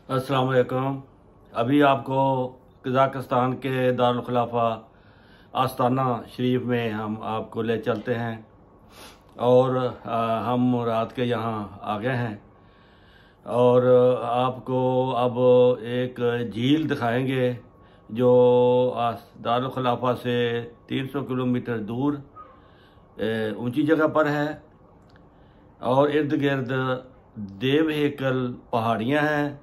अस्सलाम वालेकुम। अभी आपको कज़ाकिस्तान के दारुल खिलाफा आस्ताना शरीफ में हम आपको ले चलते हैं और हम रात के यहाँ आ गए हैं और आपको अब एक झील दिखाएंगे जो दारुल खिलाफा से 300 किलोमीटर दूर ऊंची जगह पर है और इर्द गिर्द देव हेकल पहाड़ियाँ हैं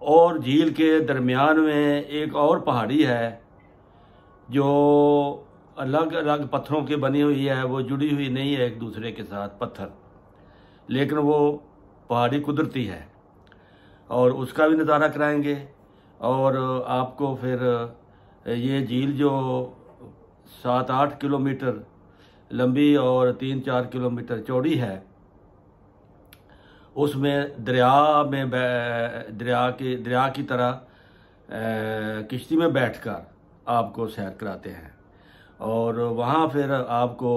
और झील के दरमियान में एक और पहाड़ी है जो अलग अलग पत्थरों की बनी हुई है। वो जुड़ी हुई नहीं है एक दूसरे के साथ पत्थर, लेकिन वो पहाड़ी कुदरती है और उसका भी नज़ारा कराएंगे। और आपको फिर ये झील जो 7-8 किलोमीटर लंबी और 3-4 किलोमीटर चौड़ी है, उसमें दरिया की तरह किश्ती में बैठकर आपको सैर कराते हैं और वहाँ फिर आपको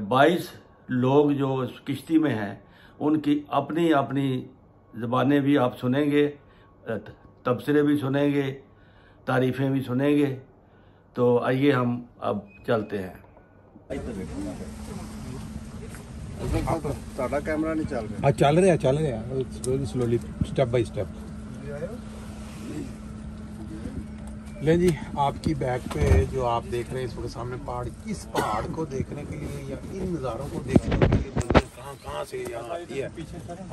22 लोग जो इस किश्ती में हैं उनकी अपनी अपनी ज़बानें भी आप सुनेंगे, तबसरे भी सुनेंगे, तारीफ़ें भी सुनेंगे। तो आइए हम अब चलते हैं। कैमरा नहीं चल रहा? चल रहा स्लोली स्टेप बाय स्टेप। ले जी, आपकी बैक पे जो आप देख रहे हैं इस वक्त सामने पहाड़, इस पहाड़ को देखने के लिए या इन नज़ारों को देखने के लिए कहाँ से यहाँ आती है।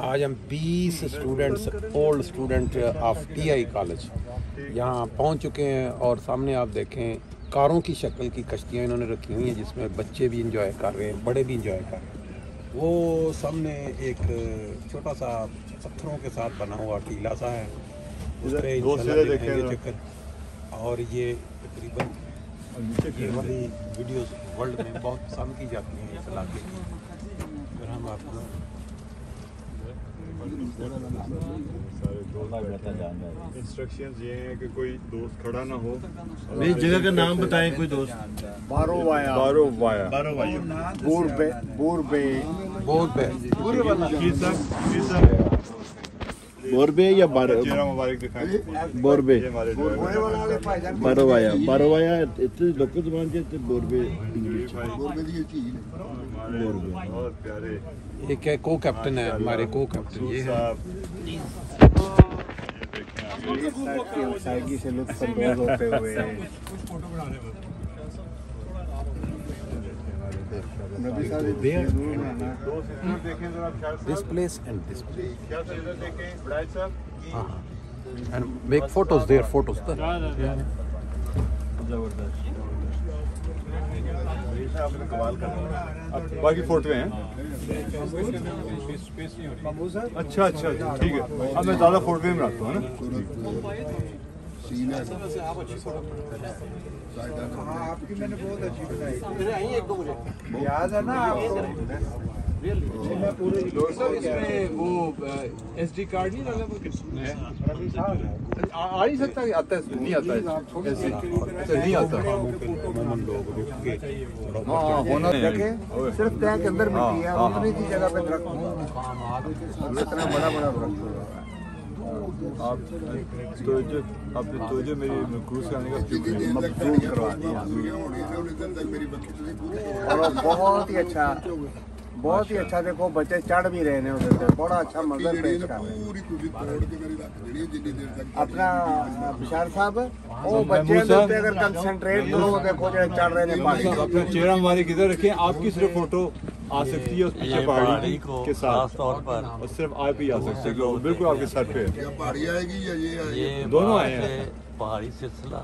आज हम 20 students, old student of TI college यहाँ पहुँच चुके हैं और सामने आप देखें कारों की शक्ल की कश्तियाँ इन्होंने रखी हुई हैं जिसमें बच्चे भी इंजॉय कर रहे हैं, बड़े भी इंजॉय कर रहे हैं। वो सामने एक छोटा सा पत्थरों के साथ बना हुआ टीला सा है, उस पर इंशाल्लाह चक्कर। और ये तकरीबन ये वाली वीडियोस वर्ल्ड में बहुत पसंद की जाती हैं इस इलाके की। फिर हम आपको इंस्ट्रक्शंस ये हैं कि कोई दोस्त खड़ा ना हो। मेरी जगह का नाम बताएं कोई दोस्त। बारोवाया बोरबे या चेहरा मुबारक दिखाएं। बोरबे बारोवाया इतनी लोकल जुबान के बोरबे इंग्लिश बहुत प्यारे। एक है को कैप्टन है हमारे को कैप्टन ये है। सादगी से लुत्फ अंदोज होते हुए this place and this place क्या इधर देखें बड़ाई साहब and make photos there, photos there. बाकी फोटो हैं। अच्छा अच्छा अच्छा ठीक है। अब मैं ज़्यादा फोटो में बनाता हूँ ना। आपकी मैंने बहुत अच्छी बनाई, याद है ना आपको? इसमें वो SD कार्ड नहीं लगा, आ ही सकता है, आता है नहीं आता है ऐसे नहीं आता। हाँ होना रखे सिर्फ टैंक के अंदर मिट्टी है, उतनी सी जगह पे रखूंगा। इतना बड़ा बड़ा रखूंगा। आप तो जो मेरी क्रूज करने का मबसूल करवा दिया। और बहुत ही अच्छा देखो बच्चे चढ़ भी रहे हैं उधर से, बड़ा अच्छा मंजर पेश कर रहे हैं। अपना बिशार साहब वो बच्चे अगर कंसंट्रेट करो देखो जो चढ़ रहे हैं पानी। अपना चेहरा हमारे किधर रखें, आपकी सिर्फ फोटो आ सकती है उस पीछे पहाड़ी के साथ तौर पर, और सिर्फ आप ही आ सकते हैं, बिल्कुल आपके सर पे पहाड़ी आएगी या ये दोनों आए हैं। पहाड़ी सिलसिला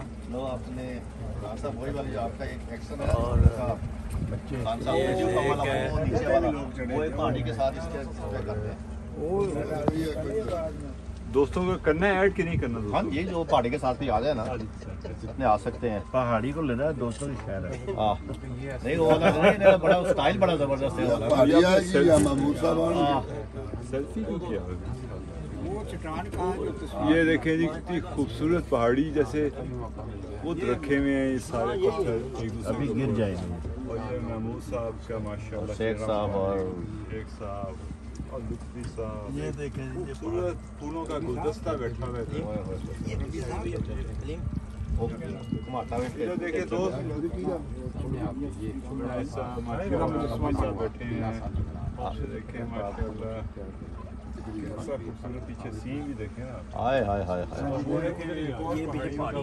आपने वही वाली आपका एक एक्शन है और पहाड़ी के साथ इसके करते हैं। दोस्तों को करना है ऐड कि नहीं करना? हाँ, ये जो पहाड़ी के साथ भी आ जाए ना, जितने आ सकते हैं। पहाड़ी को लेना है दोस्तों की खैर है। हाँ नहीं वो बड़ा स्टाइल बड़ा जबरदस्त है। सेल्फी क्यों किया? ये देखें जी कितनी खूबसूरत पहाड़ी, जैसे खुद रखे हुए हैं ये सारे पत्थर, अभी गिर जाएंगे। और ये महमूद साहब का माशाल्लाह, शेख साहब और शेख साहब और लुत्फी साहब, ये देखें ये खूबसूरत फूलों का गुलदस्ता बैठा हुआ है। इधर देखिए दोस्त, ऐसा माशाल्लाह बैठे हैं, देखें माशाल्लाह कैसा खूबसूरत पीछे सीन भी देखें आप। हाय हाय हाय हाय ये पीछे पहाड़ी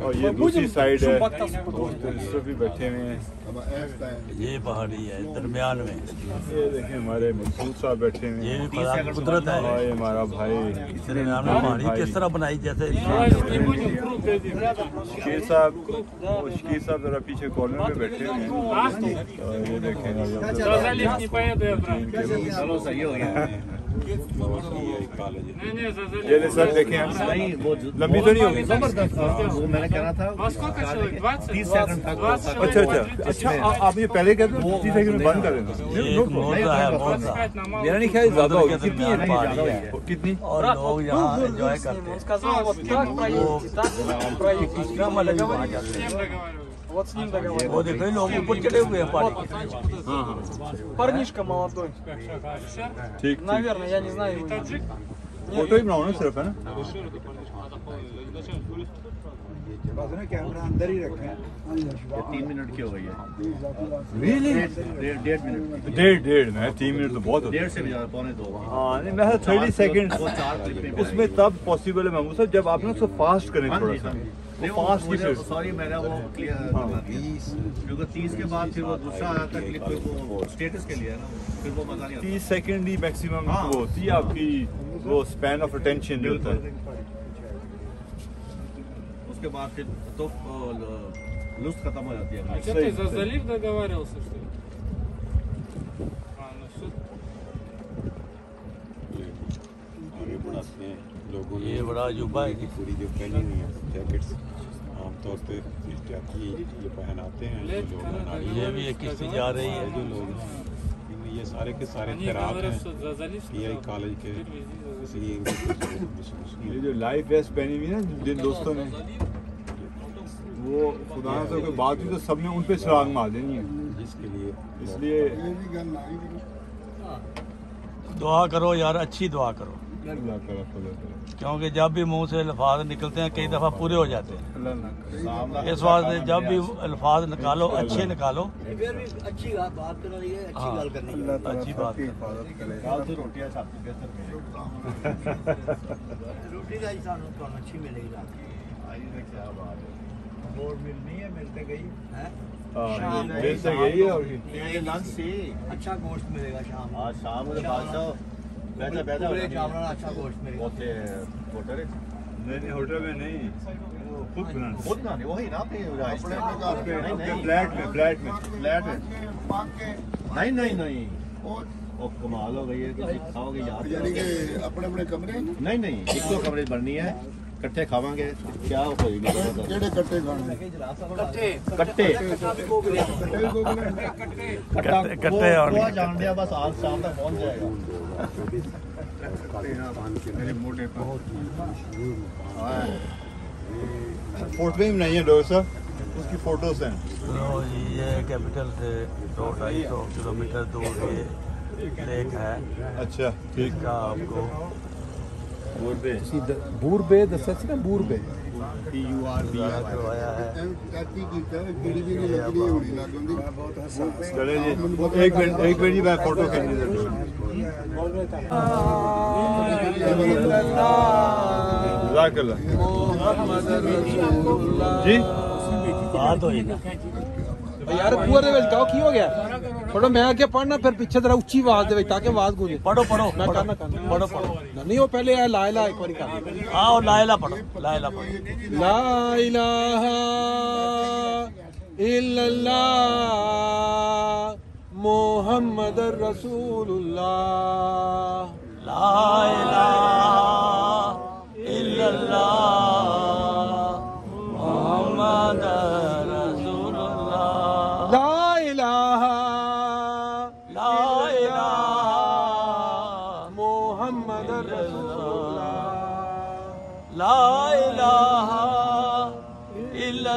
और ये दूसरी साइड है, दोस्त इस तरफ भी बैठे हुए हैं। ये पहाड़ी है दरमियान में। ये देखें हमारे मकसूद साहब बैठे हुए ये हैं। भी खुदा की कुदरत है। हाँ, ये हमारा भाई दरमियान में पहाड़ी किस तरह बनाई जैसे शकीर साहब, वो शकीर साहब जरा पीछे कॉर्नर में बैठे हुए हैं। और ये देखें ये ले सर देखें हम, लंबी तो नहीं होगी। वो मैंने कहना था 30 सेकंड तक। अच्छा अच्छा अच्छा, आप ये पहले कहते हो 30 सेकंड में बंद कर देना। मेरा नहीं ख्याल ज्यादा होगी। कितनी है पहाड़ी है, कितनी? और लोग यहाँ एंजॉय करते हैं। वो देखो लोग ऊपर चढ़े हुए हैं पहाड़ी। Парнишка молодой. ठीक, Наверное, я не знаю его. फोटो ही बनाओ ना सिर्फ, है ना? कैमरा अंदर ही रखें। 3 मिनट की हो गई है। Really? 1.5 मिनट। डेढ़ में 3 मिनट तो बहुत होते 1.5 से भी ज्यादा, 2.25। हाँ नहीं, मैं 30 सेकंड उसमें तब पॉसिबल है महमूद साहब, जब आप ना उसको फास्ट करें थोड़ा सा। फास्ट की फिर सॉरी मैंने वो क्लियर क्योंकि 30 के बाद फिर वो दूसरा आया था क्लिक, वो स्टेटस के लिए है ना, फिर वो मजा नहीं आता। 30 सेकंड ही मैक्सिमम वो होती है आपकी, वो स्पैन ऑफ अटेंशन जो होता है। उसके बाद फिर तो लुत्फ खत्म हो जाती है। Что ты за залив договаривался, что ли? आगे बढ़ाते हैं लोगों ने ये बड़ा अजूबा है कि पूरी जो पहनी हुई है जैकेट्स आमतौर पे एहतियाती ये पहनाते हैं जो लोग हैं नारी ये भी एक किस्ती जा रही है। जो लोग हैं इनमें ये सारे के सारे Они तैराक говорят, हैं что за залив PI कॉलेज के, इसलिए इनको ये जो लाइफ वेस्ट पहनी हुई ना जिन दोस्तों ने, वो खुदा से कोई बात हुई तो सबने उन पे छलांग मार देनी है। जिसके लिए इसलिए दुआ करो यार, अच्छी दुआ करो, अल्लाह करा खुदा करा, क्योंकि जब भी मुंह से अल्फाज निकलते हैं कई दफ़ा पूरे हो जाते हैं। अल्लाह ना करे। इस वास्ते जब भी अल्फाज निकालो अच्छे निकालो। अच्छी बात करना चाहिए, अच्छी गल करनी चाहिए। अल्लाह ताला अच्छी बात सबकी हिफाजत करे। रोटियां छाती के सर रोटी का ही सानू तो अच्छी मिलेगी रात और मिलनी है, मिलते गई है। हाँ, मिल से गई है और ये लंच से अच्छा गोश्त मिलेगा शाम आज शाम को बादशाह बैठा बैठा पूरे चावल अच्छा गोश्त मिलेगा। होते होटल नहीं होटल में नहीं, खुद बनाना खुद ना नहीं, वही ना अपने अपने फ्लैट में फ्लैट में नहीं नहीं नहीं वो कमाल हो गई है कि खाओगे याद अपने अपने कमरे नहीं नहीं एक तो कमरे बननी है, इकट्ठे खावांगे क्या होएगी ਜਿਹੜੇ ਕੱਟੇ ਖਾਣੇ कट्टे कट्टे और जान दिया बस आज शाम तक पहुंच जाएगा। मेरे मोटे पर फोटो भी बनाई है डॉक्टर साहब, उसकी फोटोज हैं। तो ये कैपिटल से 200-250 किलोमीटर दूर ये लेक है। अच्छा ठीक इसका आपको ਬੂਰਬੇ ਦੱਸਿਆ ਸੀ ਨਾ, ਬੂਰਬੇ करवाया है। ਕਾਤੀ ਕੀਤਾ ਜਿਹੜੀ ਵੀ ਨਹੀਂ ਲੱਗਦੀ ਹੋਣੀ ਲੱਗ ਹੁੰਦੀ चले जी, एक मिनट जी, मैं फोटो खींचनी है। जज़ाकल्लाह जी। बात हुई ना ਯਾਰ ਬੂਰ ਦੇ ਵਿੱਚ ਕਹੋ ਕੀ ਹੋ ਗਿਆ, ਥੋੜਾ ਮੈਂ ਅੱਗੇ ਪੜਨਾ ਫਿਰ ਪਿੱਛੇ ਜਰਾ ਉੱਚੀ ਆਵਾਜ਼ ਦੇ ਵਿੱਚ ਤਾਂ ਕਿ ਆਵਾਜ਼ ਗੂੰਜੇ। पढ़ो पढ़ो ਮੈਂ ਕਰਨਾ पढ़ो पढ़ो ਨਹੀਂ, ਉਹ ਪਹਿਲੇ ਆ ਲਾ ਇਲਾ ਇੱਕ ਵਾਰੀ ਕਰ। आओ लाइला पढ़ो लाइला पढ़ो। ला इलाहा इल्लल्लाह मुहम्मद रसूलुल्लाह ला इलाहा इल्लल्लाह मुहम्मद रसूलुल्लाह ला इलाहा ला इलाहा मुहम्मद रसूलुल्लाह ला इलाहा इल्लल्लाह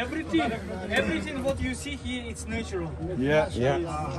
Everything what you see here, it's natural.